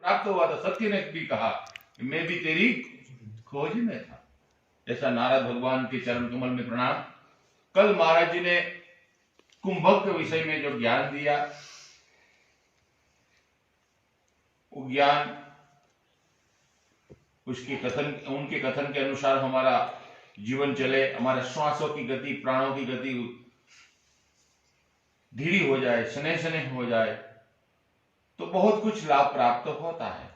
प्राप्त हुआ था। सत्य ने भी कहा कि मैं भी तेरी खोज में था। जैसा नारद भगवान के चरण कमल में प्रणाम। कल महाराज जी ने कुंभक के विषय में जो ज्ञान दिया, वो ज्ञान उनके कथन के अनुसार हमारा जीवन चले, हमारे श्वासों की गति, प्राणों की गति धीरी हो जाए, स्नेह स्नेह हो जाए, तो बहुत कुछ लाभ प्राप्त होता है।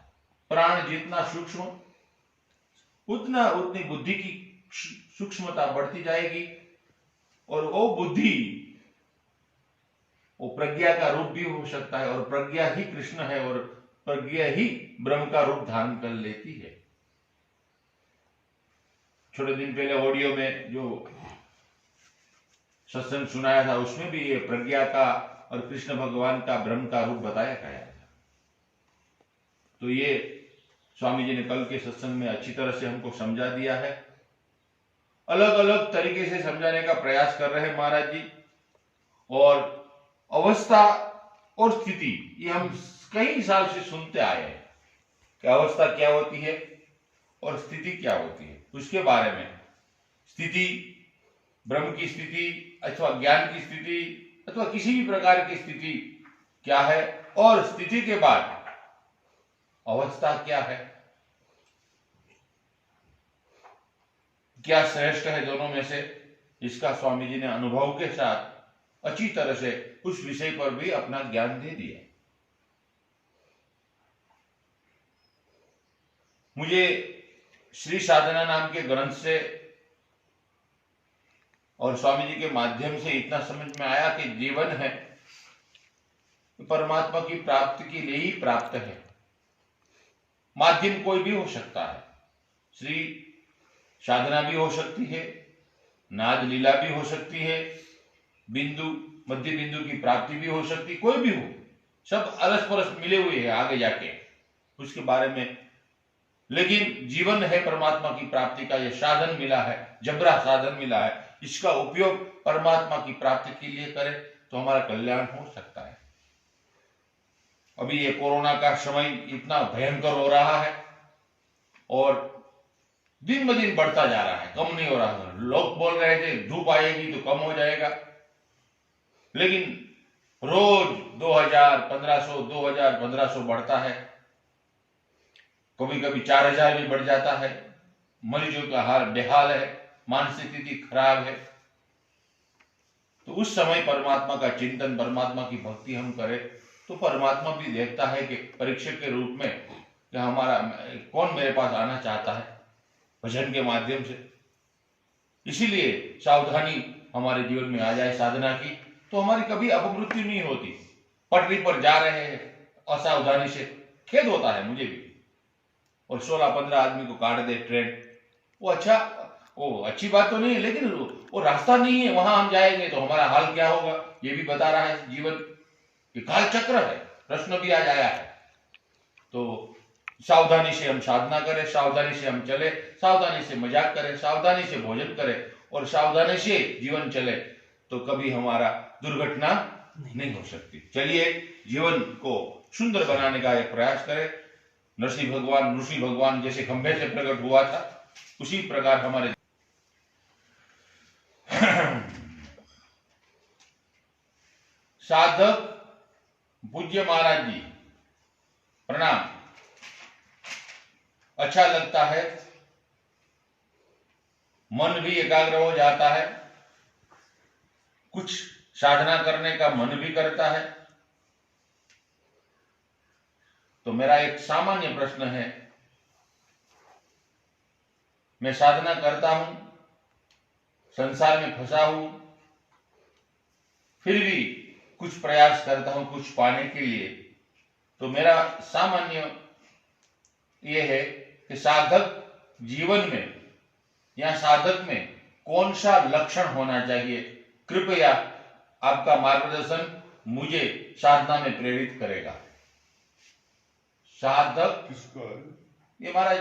प्राण जितना सूक्ष्म उतनी बुद्धि की सूक्ष्मता बढ़ती जाएगी, और वो बुद्धि वो प्रज्ञा का रूप भी हो सकता है, और प्रज्ञा ही कृष्ण है, और प्रज्ञा ही ब्रह्म का रूप धारण कर लेती है। थोड़े दिन पहले ऑडियो में जो सत्संग सुनाया था, उसमें भी ये प्रज्ञा का और कृष्ण भगवान का ब्रह्म का रूप बताया गया था। तो ये स्वामी जी ने कल के सत्संग में अच्छी तरह से हमको समझा दिया है। अलग अलग तरीके से समझाने का प्रयास कर रहे हैं महाराज जी। और अवस्था और स्थिति, ये हम कई साल से सुनते आए हैं कि अवस्था क्या होती है और स्थिति क्या होती है। उसके बारे में स्थिति, ब्रह्म की स्थिति अथवा ज्ञान की स्थिति अथवा किसी भी प्रकार की स्थिति क्या है, और स्थिति के बाद अवस्था क्या है, क्या श्रेष्ठ है दोनों में से, इसका स्वामी जी ने अनुभव के साथ अच्छी तरह से उस विषय पर भी अपना ज्ञान दे दिया। मुझे श्री साधना नाम के ग्रंथ से और स्वामी जी के माध्यम से इतना समझ में आया कि जीवन है परमात्मा की प्राप्ति के लिए ही प्राप्त है। माध्यम कोई भी हो सकता है, श्री साधना भी हो सकती है, नाद लीला भी हो सकती है, बिंदु मध्य बिंदु की प्राप्ति भी हो सकती, कोई भी हो, सब अलस परस मिले हुए हैं आगे जाके उसके बारे में। लेकिन जीवन है परमात्मा की प्राप्ति का, यह साधन मिला है, जबरा साधन मिला है, इसका उपयोग परमात्मा की प्राप्ति के लिए करें तो हमारा कल्याण हो सकता है। अभी ये कोरोना का समय इतना भयंकर हो रहा है और दिन ब दिन बढ़ता जा रहा है, कम नहीं हो रहा। लोग बोल रहे थे धूप आएगी तो कम हो जाएगा, लेकिन रोज 2000, 1500, 2000, 1500 बढ़ता है, कभी कभी 4000 भी बढ़ जाता है। मरीजों का हाल बेहाल है, मानसिक स्थिति खराब है। तो उस समय परमात्मा का चिंतन, परमात्मा की भक्ति हम करें तो परमात्मा भी देखता है कि परीक्षक के रूप में कि हमारा कौन मेरे पास आना चाहता है भजन के माध्यम से। इसीलिए सावधानी हमारे जीवन में आ जाए साधना की, तो हमारी कभी अपमृत्यु नहीं होती। पटरी पर जा रहे हैं असावधानी से, खेद होता है मुझे भी, और 16-15 आदमी को काट दे ट्रेन, वो अच्छी बात तो नहीं है, लेकिन वो रास्ता नहीं है, वहां हम जाएंगे तो हमारा हाल क्या होगा, ये भी बता रहा है जीवन कि काल चक्र है, प्रश्न भी आज आया है। तो सावधानी से हम साधना करें, सावधानी से हम चले, सावधानी से मजाक करें, सावधानी से भोजन करें और सावधानी से जीवन चले, तो कभी हमारा दुर्घटना नहीं हो सकती। चलिए जीवन को सुंदर बनाने का एक प्रयास करें। ऋषि भगवान जैसे खंभे से प्रकट हुआ था, उसी प्रकार हमारे साधक पूज्य महाराज जी प्रणाम। अच्छा लगता है, मन भी एकाग्र हो जाता है, कुछ साधना करने का मन भी करता है। तो मेरा एक सामान्य प्रश्न है, मैं साधना करता हूं, संसार में फंसा हूं, फिर भी कुछ प्रयास करता हूं कुछ पाने के लिए, तो मेरा सामान्य यह है कि साधक जीवन में या साधक में कौन सा लक्षण होना चाहिए, कृपया आपका मार्गदर्शन मुझे साधना में प्रेरित करेगा। साधक ये हमारा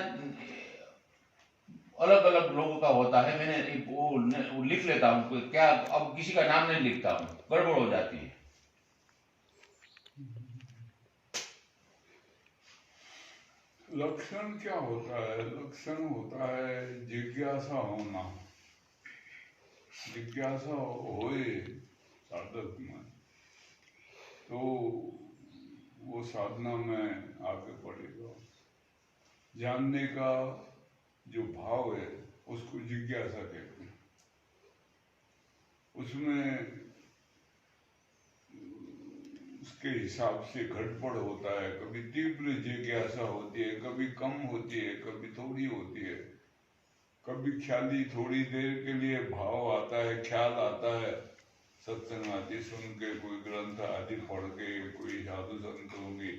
अलग अलग लोगों का होता है, मैंने वो लिख लेता हूं, क्या अब किसी का नाम नहीं लिखता हूं, गड़बड़ हो जाती है। लक्षण क्या होता है? लक्षण होता है जिज्ञासा होना। जिज्ञासा होए साधक में तो वो साधना में आगे बढ़ेगा। जानने का जो भाव है उसको जिज्ञासा कहते हैं। उसमें उसके हिसाब से घटपड़ होता है। कभी तीव्र जिज्ञासा होती है, कभी कम होती है, कभी थोड़ी होती है, कभी ख्याली थोड़ी देर के लिए भाव आता है, ख्याल आता है। सत्संग आदि सुन के, कोई ग्रंथ आदि पढ़ के, कोई साधु संतों के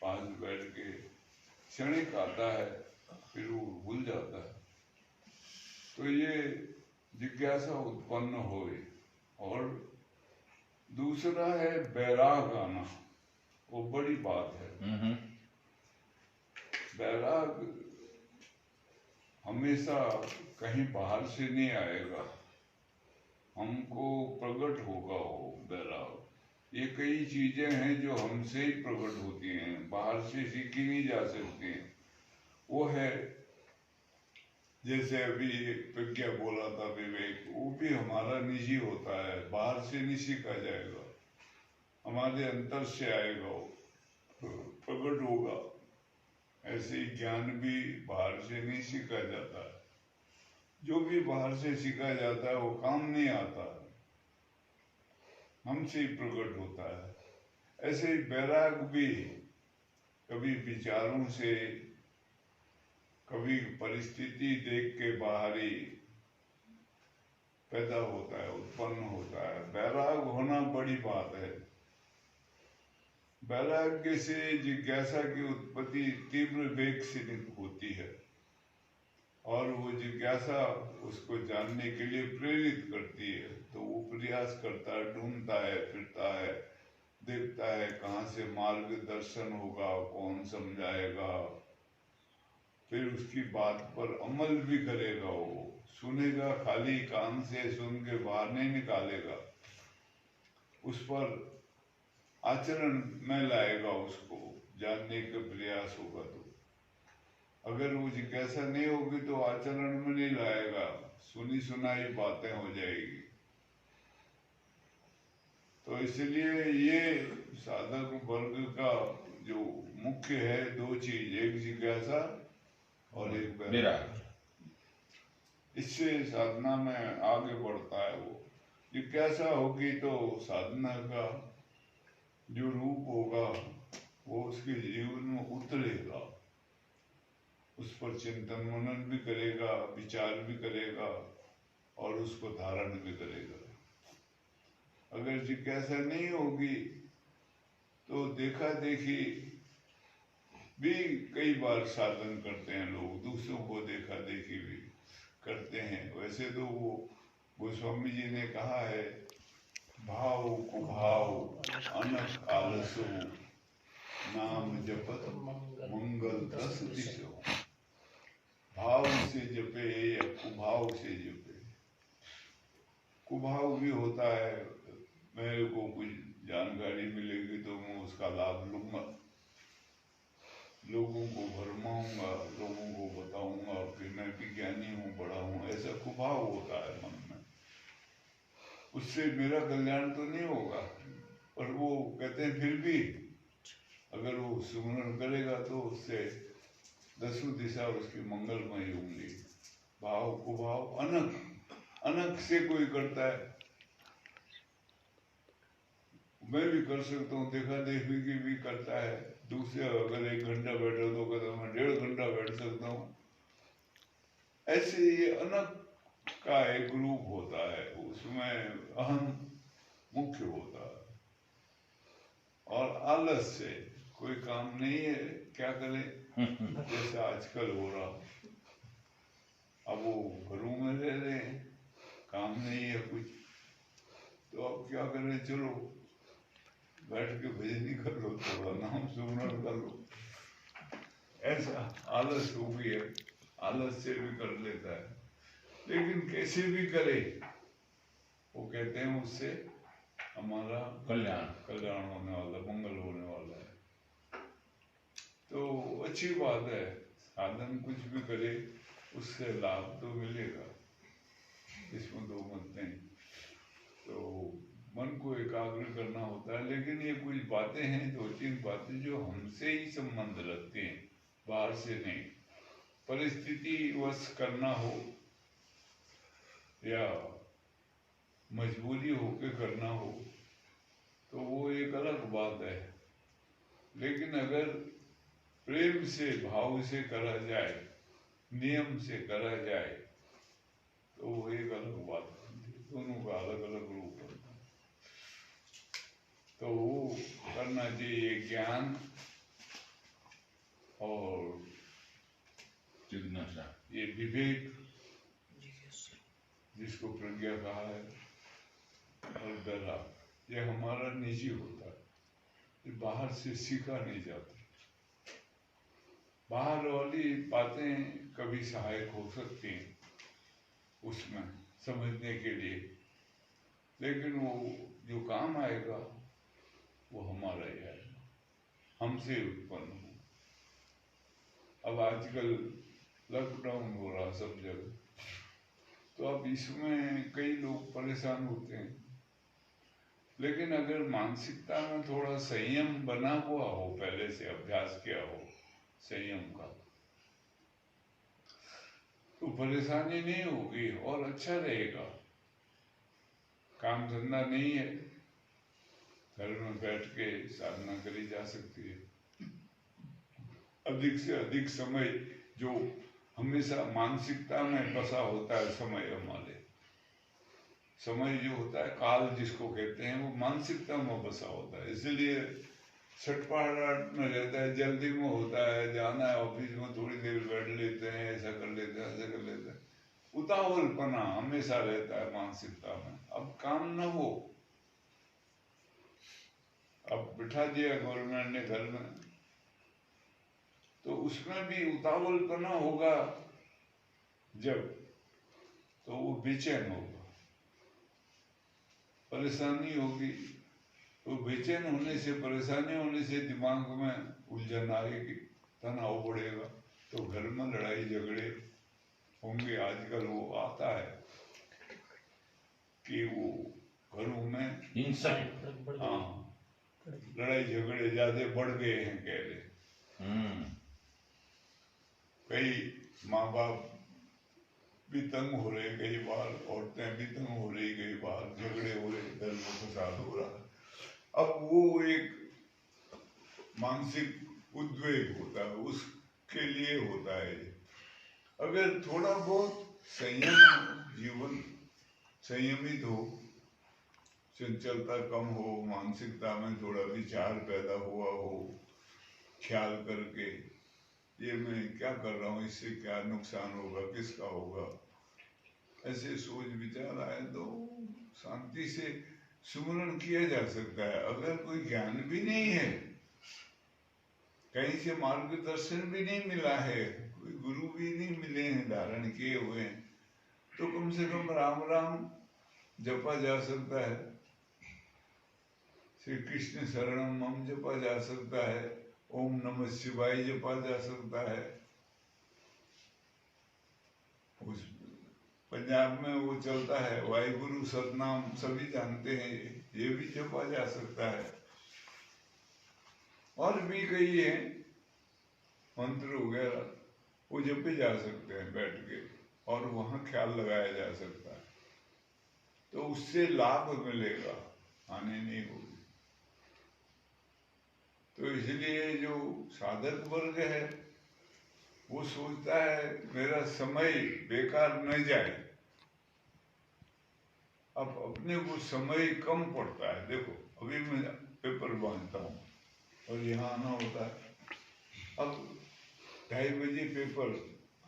पास बैठ के क्षणिक आता है, फिर वो भूल जाता है। तो ये जिज्ञासा उत्पन्न होए। और दूसरा है बैराग आना, वो बड़ी बात है। बैराग हमेशा कहीं बाहर से नहीं आएगा, हमको प्रकट होगा वो बैराग। ये कई चीजें हैं जो हमसे ही प्रकट होती हैं, बाहर से सीखी नहीं जा सकती हैं। वो है जैसे अभी प्रज्ञा बोला था, विवेक, वो भी हमारा निजी होता है, बाहर से नहीं सीखा जाएगा, हमारे अंतर से आएगा, वो प्रकट होगा। ऐसे ही ज्ञान भी बाहर से नहीं सीखा जाता। जो भी बाहर से सीखा जाता है वो काम नहीं आता, हमसे ही प्रकट होता है। ऐसे ही बैराग भी कभी विचारों से, कभी परिस्थिति देख के बाहरी पैदा होता है, उत्पन्न होता है। बैराग होना बड़ी बात है। वैराग्य से जिज्ञासा की उत्पत्ति तीव्र वेग से होती है, और वो जिज्ञासा उसको जानने के लिए प्रेरित करती है। तो वो प्रयास करता है, ढूंढता है, फिरता है, देखता है कहाँ से मार्गदर्शन होगा, कौन समझाएगा, फिर उसकी बात पर अमल भी करेगा। वो सुनेगा, खाली कान से सुन के बाहर नहीं निकालेगा, उस पर आचरण में लाएगा, उसको जानने का प्रयास होगा। तो अगर वो जिज्ञासा नहीं होगी तो आचरण में नहीं लाएगा, सुनी सुनाई बातें हो जाएगी। तो इसलिए ये साधक वर्ग का जो मुख्य है, दो चीज, एक जिज्ञासा और एक वैराग्य। इससे साधना में आगे बढ़ता है। वो जिज्ञासा होगी तो साधना का जो रूप होगा वो उसके जीवन में उतरेगा, उस पर चिंतन मनन भी करेगा, विचार भी करेगा, और उसको धारण भी करेगा। अगर जिज्ञासा नहीं होगी तो देखा देखी भी कई बार साधन करते हैं लोग, दूसरों को देखा देखी भी करते हैं। वैसे तो वो गोस्वामी जी ने कहा है, भाव कुभाव अनक आलसो, नाम जपत मंगल दस दिशो। भाव से जपे या कुभाव से जपे। कुभाव भी होता है, मेरे को कुछ जानकारी मिलेगी तो मैं उसका लाभ लूंगा, लोगों को भरमाऊंगा, लोगों को बताऊंगा कि मैं विज्ञानी हूँ, बड़ा हूँ, ऐसा कुभाव होता है मन में। उससे मेरा कल्याण तो नहीं होगा, पर वो कहते हैं फिर भी अगर वो सुमरण करेगा तो उससे दसों दिशा उसकी मंगलमय होंगी। भाव कुभाव अनक, अनक से कोई करता है, मैं भी कर सकता हूँ, देखा देखी की भी करता है। दूसरे अगर 1 घंटा बैठो तो कहता मैं 1.5 घंटा बैठ सकता हूँ। ऐसे ये अनक का एक रूप होता है, उसमें अहम मुख्य होता है। और आलस से कोई काम नहीं है, क्या करें, जैसे आजकल हो रहा। अब वो घरों में रह रहे हैं, काम नहीं है कुछ, तो अब क्या करें, चलो बैठ के भजनी कर लो, थोड़ा नाम सुमरण कर लो। ऐसा आलस हो गई है, आलस से भी कर लेता है। लेकिन कैसे भी करे, वो कहते हैं उससे हमारा कल्याण होने वाला, मंगल होने वाला है। तो अच्छी बात है, साधन कुछ भी करे उससे लाभ तो मिलेगा, इसमें दो मत नहीं। तो मन को एकाग्र करना होता है, लेकिन ये कुछ बातें हैं, दो तीन बातें जो हमसे ही संबंध रखती हैं, बाहर से नहीं। परिस्थिति वश करना हो या मजबूरी होके करना हो तो वो एक अलग बात है, लेकिन अगर प्रेम से भाव से करा जाए, नियम से करा जाए तो वो एक अलग बात है। दोनों का अलग अलग रूप होता है, तो वो करना चाहिए ज्ञान और जिज्ञासा, ये विवेक जिसको प्रज्ञा कहा है, और दया, ये हमारा निजी होता है, ये बाहर से सीखा नहीं जाता। बाहर वाली बातें कभी सहायक हो सकती हैं उसमें समझने के लिए, लेकिन वो जो काम आएगा वो हमारा ही आएगा, हमसे उत्पन्न हो। अब आजकल लॉकडाउन हो रहा सब जगह, तो अब इसमें कई लोग परेशान होते हैं, लेकिन अगर मानसिकता में थोड़ा संयम बना हुआ हो, पहले से अभ्यास किया हो संयम का, तो परेशानी नहीं होगी और अच्छा रहेगा। काम धंधा नहीं है, घर में बैठ के साधना करी जा सकती है। अधिक से अधिक समय जो हमेशा मानसिकता में बसा होता है, समय जो होता है, काल जिसको कहते हैं, वो मानसिकता में बसा होता है, इसलिए छटपटाहट में रहता है, जल्दी में होता है, जाना है ऑफिस में थोड़ी देर बैठ लेते हैं, ऐसा कर लेते हैं, ऐसा कर लेते हैं, उतावलपना हमेशा रहता है मानसिकता में। अब काम न हो, अब बिठा दिया गवर्नमेंट ने घर में, तो उसमें भी उतावलपना होगा जब, तो वो बेचैन होगा, परेशानी होगी, तो बेचैन होने से, परेशानी होने से दिमाग में उलझन आएगी, तनाव बढ़ेगा, तो घर में लड़ाई झगड़े होंगे। आजकल वो आता है कि वो घरों में हिंसक, हाँ लड़ाई झगड़े ज्यादा बढ़ गए हैं, कह रहे। कई माँ बाप भी तंग हो रहे, कई बार औरतें भी तंग हो रही, कई बार झगड़े हो रहे, घर में फसाद हो रहा है। अब वो एक मानसिक उद्वेग होता है, उसके लिए होता है। अगर थोड़ा बहुत संयम, जीवन संयमित हो, चंचलता कम हो, मानसिकता में थोड़ा विचार पैदा हुआ हो, ख्याल करके ये मैं क्या कर रहा हूँ, इससे क्या नुकसान होगा, किसका होगा, ऐसे सोच विचार आए तो शांति से सुमरण किया जा सकता है। अगर कोई ज्ञान भी नहीं है, कहीं से मार्गदर्शन भी नहीं मिला है, कोई गुरु भी नहीं मिले हैं धारण किए हुए हैं, तो कम से कम राम राम जपा जा सकता है, श्री कृष्ण शरणम मम जपा जा सकता है, ओम नमः शिवाय जपा जा सकता है। उस पंजाब में वो चलता है वाहिगुरु सतनाम, सभी जानते हैं, ये भी जपा जा सकता है। और भी कई हैं मंत्र वगैरह, वो जपे जा सकते हैं बैठ के, और वहां ख्याल लगाया जा सकता है, तो उससे लाभ मिलेगा, हानि नहीं होगी। तो इसलिए जो साधक वर्ग है वो सोचता है मेरा समय बेकार न जाए। अब अपने को समय कम पड़ता है, देखो अभी मैं पेपर बांधता हूँ और यहाँ आना होता है, अब 2:30 बजे पेपर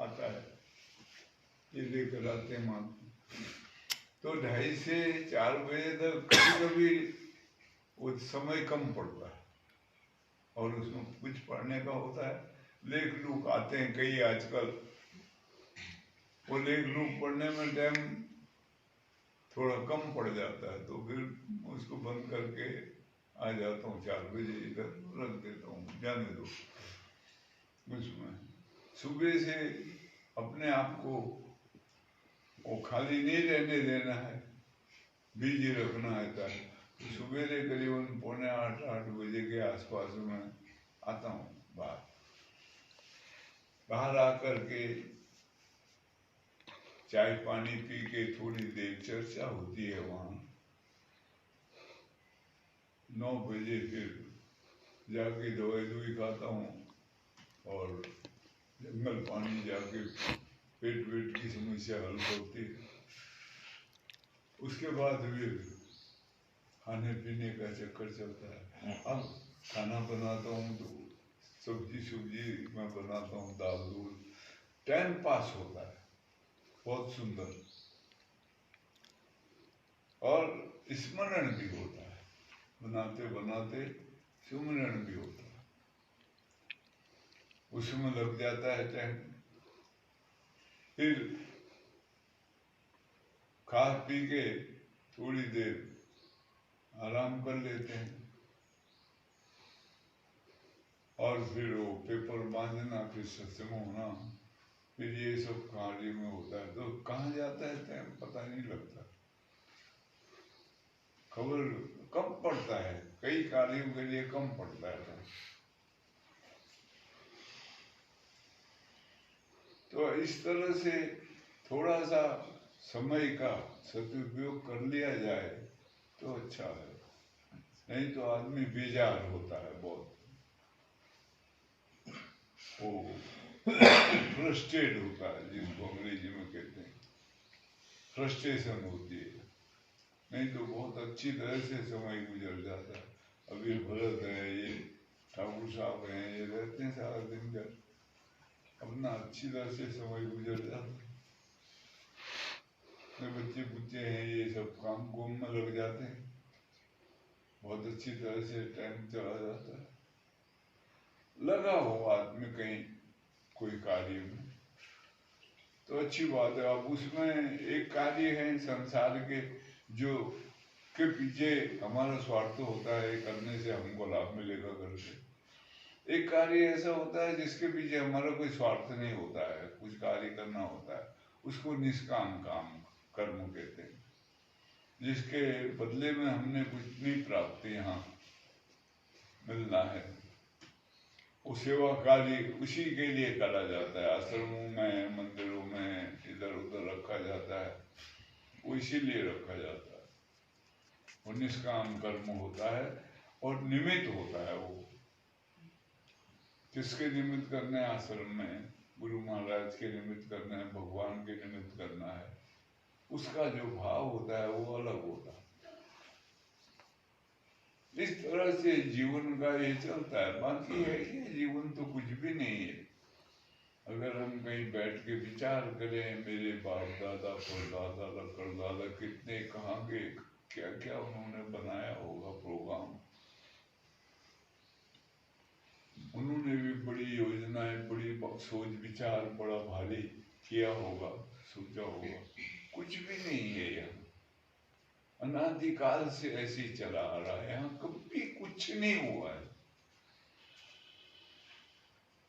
आता है, ये लेकर आते हैं मान, तो 2:30 से 4 बजे तक कभी कभी वो समय कम पड़ता है, और उसमें कुछ पढ़ने का होता है। लेख लूक आते हैं कई आजकल, वो लेख लूक पढ़ने में टाइम थोड़ा कम पड़ जाता है, तो फिर उसको बंद करके आ जाता हूँ, 4 बजे इधर रख देता हूँ, जाने दो। उसमें सुबह से अपने आप को वो खाली नहीं रहने देना है, बिजी रखना है। सुबेरे करीबन 7:45-8 बजे के आसपास में आता हूँ बाहर आकर के चाय पानी पी के थोड़ी देर चर्चा होती है वहाँ। 9 बजे फिर जाके दवाई खाता हूँ और जंगल पानी जाके पेट की समस्या हल होती है। उसके बाद फिर खाने पीने का चक्कर चलता है। अब खाना बनाता हूँ तो सब्जी मैं बनाता हूँ, दाल दूध, टाइम पास होता है बहुत सुंदर, और स्मरण भी होता है, बनाते बनाते स्मरण भी होता है, उसमें लग जाता है टाइम। फिर खा पी के थोड़ी देर आराम कर लेते हैं और फिर वो पेपर बांधना, फिर सत्संग होना, फिर ये सब कार्य में होता है। तो कहाँ जाता है टाइम पता नहीं लगता, खबर कम पड़ता है, कई कार्यों के लिए कम पड़ता है। तो इस तरह से थोड़ा सा समय का सदुपयोग कर लिया जाए तो अच्छा है, नहीं तो आदमी बेजार होता है बहुत, वो फ्रस्ट्रेट होता है, जिसको अंग्रेजी में कहते हैं फ्रस्ट्रेशन होती है। नहीं तो बहुत अच्छी तरह से समय गुजर जाता है। अभी भरत है, ये ठाकुर साहब हैं, ये रहते हैं सारा दिन घर, अपना अच्छी तरह से समय गुजर जाता है। बच्चे बुच्चे हैं, ये सब काम कुम में लग जाते हैं, बहुत अच्छी तरह से टाइम चला जाता है। लगा हो आदमी कहीं कोई कार्य में तो अच्छी बात है। अब उसमें एक कार्य है संसार के जो के पीछे हमारा स्वार्थ होता है, करने से हमको लाभ मिलेगा करके। एक कार्य ऐसा होता है जिसके पीछे हमारा कोई स्वार्थ नहीं होता है, कुछ कार्य करना होता है, उसको निष्काम काम कर्म कहते हैं, जिसके बदले में हमने कुछ नहीं प्राप्ति यहाँ मिलना है। वो सेवा कार्य उसी के लिए करा जाता है, आश्रमों में, मंदिरों में, इधर उधर रखा जाता है, वो इसीलिए रखा जाता है। वो निष्काम कर्म होता है और निमित्त होता है। वो किसके निमित्त करना है? आश्रम में गुरु महाराज के निमित्त करना है, भगवान के निमित्त करना है, उसका जो भाव होता है वो अलग होता है। इस तरह से जीवन का ये चलता है। बाकी है कि जीवन तो कुछ भी नहीं है। अगर हम कहीं बैठ के विचार करें, मेरे बाप दादा, परदादा, लकड़दादा कितने कहाँ के, क्या क्या उन्होंने बनाया होगा प्रोग्राम, उन्होंने भी बड़ी योजनाएं, बड़ी सोच विचार बड़ा भारी किया होगा, सोचा होगा। कुछ भी नहीं है यहाँ, अनादिकाल से ऐसे ही चला आ रहा है, यहाँ कभी कुछ नहीं हुआ है,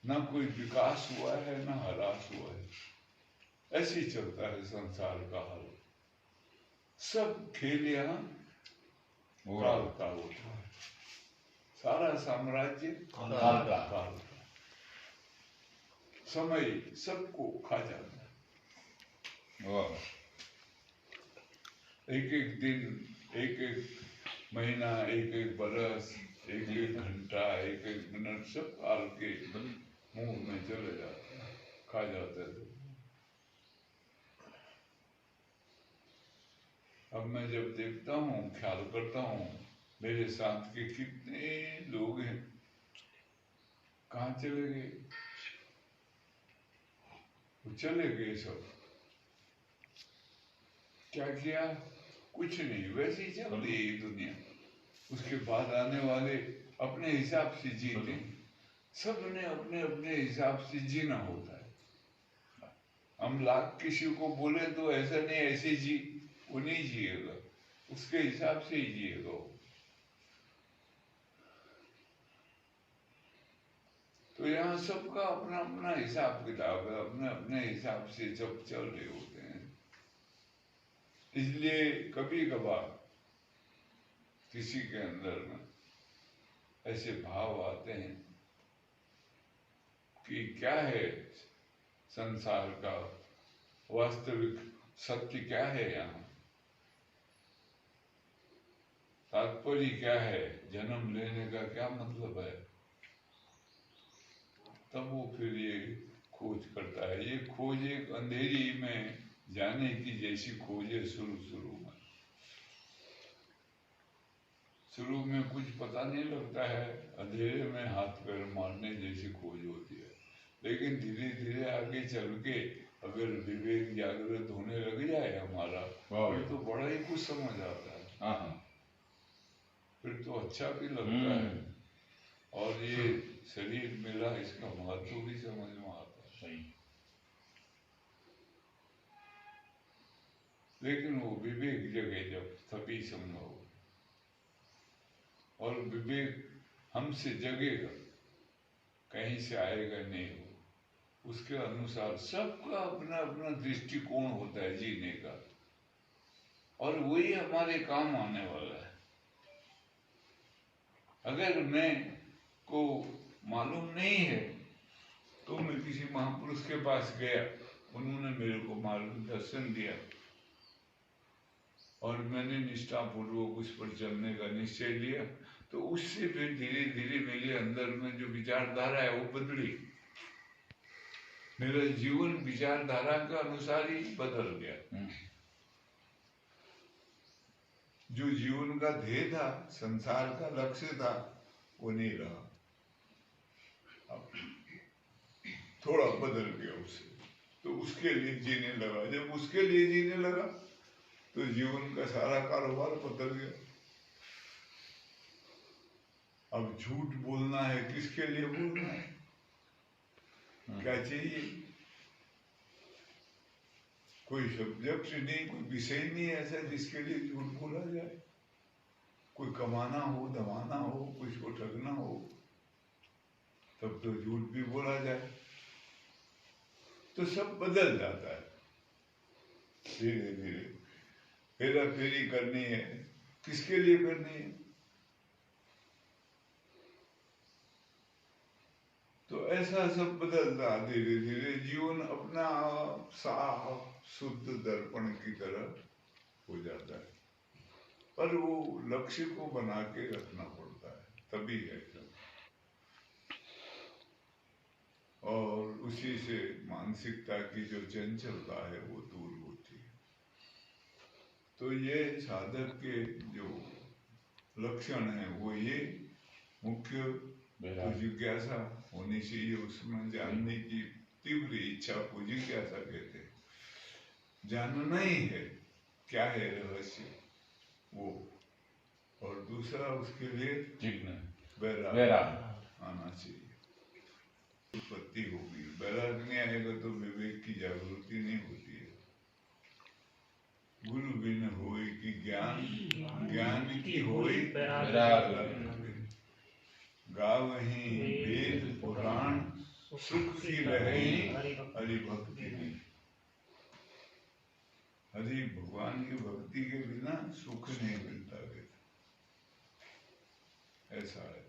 ना कोई विकास हुआ है ना ह्रास हुआ है, ऐसे ही चलता है संसार का हाल। सब खेल यहाँ काल का होता है, सारा साम्राज्य काल का, समय सबको खा जाता है। एक एक दिन, एक एक महीना, एक एक बरस, एक एक घंटा, एक एक मिनट सब काल के मुंह में चले जाते हैं, खा जाते हैं। अब मैं जब देखता हूँ, ख्याल करता हूँ, मेरे साथ के कितने लोग हैं, कहाँ चले गए? वो चले गए सब। क्या किया? कुछ नहीं, वैसे ही चल रही है दुनिया। उसके बाद आने वाले अपने हिसाब से जीते, सबने अपने अपने हिसाब से जीना होता है। हम लाख किसी को बोले तो ऐसा नहीं ऐसे जी, वो नहीं जिएगा, उसके हिसाब से ही जिएगा। तो तो यहाँ सबका अपना अपना हिसाब किताब है, अपने अपने हिसाब से सब चल रहे होते हैं। इसलिए कभी कभार किसी के अंदर में ऐसे भाव आते हैं कि क्या है संसार का वास्तविक सत्य, क्या है यहाँ, तात्पर्य क्या है, जन्म लेने का क्या मतलब है। तब वो फिर ये खोज करता है। ये खोज एक अंधेरी में जाने की जैसी खोज है। शुरू में कुछ पता नहीं लगता है, अंधेरे में हाथ पैर मारने जैसी खोज होती है। लेकिन धीरे धीरे आगे चल के अगर विवेक जागृत होने लग जाए हमारा, फिर तो बड़ा ही कुछ समझ आता है। फिर तो अच्छा भी लगता है, और ये शरीर मिला इसका महत्व भी समझ में आता है। लेकिन वो विवेक जगे जब, तभी संभव। और विवेक हमसे जगेगा, कहीं से आएगा नहीं। हो उसके अनुसार सबका अपना अपना दृष्टिकोण होता है जीने का, और वही हमारे काम आने वाला है। अगर मैं को मालूम नहीं है तो मैं किसी महापुरुष के पास गया, उन्होंने मेरे को मार्गदर्शन दिया और मैंने निष्ठापूर्वक उस पर चलने का निश्चय लिया, तो उससे फिर धीरे धीरे मेरे अंदर में जो विचारधारा है वो बदली। मेरा जीवन विचारधारा के अनुसार ही बदल गया। जो जीवन का ध्येय था, संसार का लक्ष्य था, वो नहीं रहा। अब थोड़ा बदल गया उससे, तो उसके लिए जीने लगा। जब उसके लिए जीने लगा तो जीवन का सारा कारोबार बदल गया। अब झूठ बोलना है, किसके लिए बोलना है, क्या चाहिए, कोई सब्जेक्ट नहीं, कोई विषय नहीं ऐसा जिसके लिए झूठ बोला जाए। कोई कमाना हो, दबाना हो, कुछ को ठगना हो, तब तो झूठ भी बोला जाए। तो सब बदल जाता है धीरे धीरे। हेरा फेरी करनी है, किसके लिए करनी है, तो ऐसा सब बदलता धीरे धीरे। जीवन अपना साफ शुद्ध दर्पण की तरह हो जाता है, पर वो लक्ष्य को बना के रखना पड़ता है, तभी है। और उसी से मानसिकता की जो चंचलता है वो दूर होती है। तो ये साधक के जो लक्षण है वो ये मुख्य तो जिज्ञासा होनी चाहिए, उसमें जानने की तीव्र इच्छा को जिज्ञासा कहते हैं। जानना ही है क्या है रहस्य वो, और दूसरा उसके लिए वैराग आना चाहिए। उत्पत्ति होगी, वैराग नहीं आएगा तो विवेक की जागृति नहीं होती है। गुरु बिन होई कि ज्ञान, ज्ञान की होई वैराग। गावहीं वेद पुराण, सुख की लहरी हरि भक्ति की। हरि भगवान की भक्ति के बिना सुख नहीं मिलता, ऐसा है।